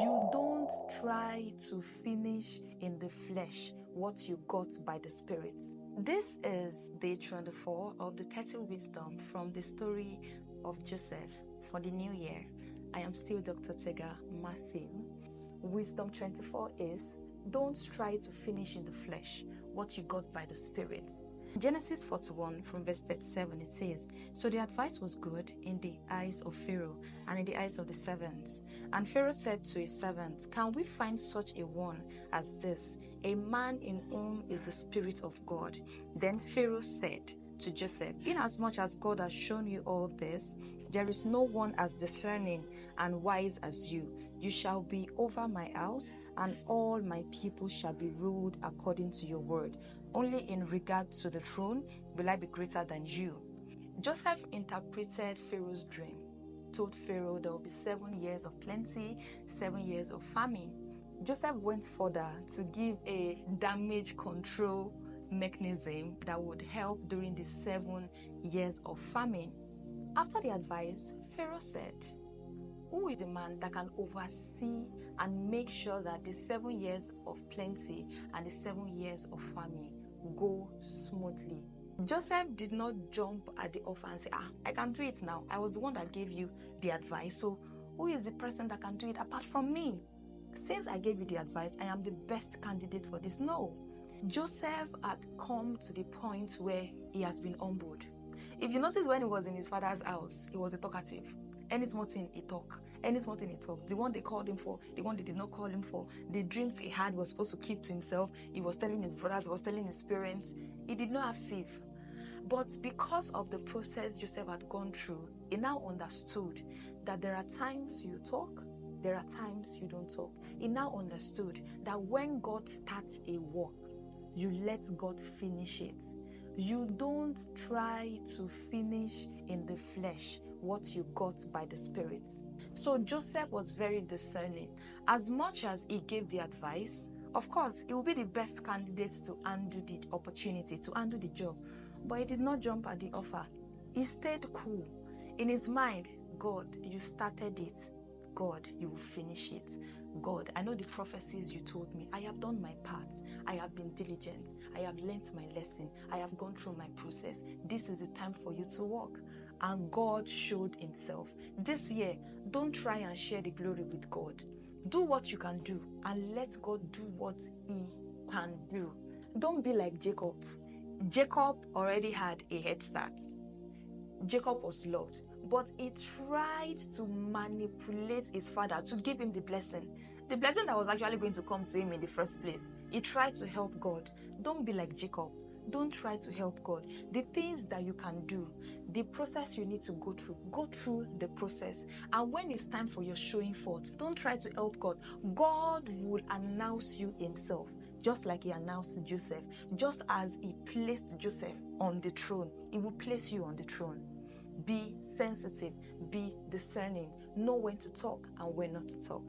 You don't try to finish in the flesh what you got by the Spirit. This is day 24 of the 30 wisdom from the story of Joseph for the new year. I am still Dr. Tega Matthew. Wisdom 24 is, don't try to finish in the flesh what you got by the Spirit. Genesis 41 from verse 37, it says, so the advice was good in the eyes of Pharaoh and in the eyes of the servants. And Pharaoh said to his servants, can we find such a one as this, a man in whom is the Spirit of God? Then Pharaoh said to Joseph, inasmuch as God has shown you all this, there is no one as discerning and wise as you. You shall be over my house, and all my people shall be ruled according to your word. Only in regard to the throne will I be greater than you. Joseph interpreted Pharaoh's dream, told Pharaoh there will be 7 years of plenty, 7 years of famine. Joseph went further to give a damage control mechanism that would help during the 7 years of famine. After the advice, Pharaoh said, who is the man that can oversee and make sure that the 7 years of plenty and the 7 years of famine go smoothly? Joseph did not jump at the offer and say, I can do it now. I was the one that gave you the advice. So who is the person that can do it apart from me? Since I gave you the advice, I am the best candidate for this. No. Joseph had come to the point where he has been humbled. If you notice, when he was in his father's house, he was a talkative. Any small thing he talk. Any small thing he talk. The one they called him for, the one they did not call him for. The dreams he had was supposed to keep to himself. He was telling his brothers, he was telling his parents. He did not have sieve. But because of the process Joseph had gone through, he now understood that there are times you talk, there are times you don't talk. He now understood that when God starts a work, you let God finish it. You don't try to finish in the flesh what you got by the Spirit. So Joseph was very discerning. As much as he gave the advice, of course, he will be the best candidate to handle the opportunity, to handle the job. But he did not jump at the offer. He stayed cool. In his mind, God, you started it. God, you will finish it. God, I know the prophecies you told me. I have done my part. I have been diligent. I have learnt my lesson. I have gone through my process. This is the time for you to walk. And God showed himself. This year, don't try and share the glory with God. Do what you can do and let God do what he can do. Don't be like Jacob. Jacob already had a head start. Jacob was loved, but he tried to manipulate his father to give him the blessing that was actually going to come to him in the first place. He tried to help God. Don't be like Jacob. Don't try to help God. The things that you can do, the process you need to go through the process. And when it's time for your showing forth, don't try to help God. God will announce you himself, just like he announced Joseph. Just as he placed Joseph on the throne, he will place you on the throne. Be sensitive, be discerning, know when to talk and when not to talk.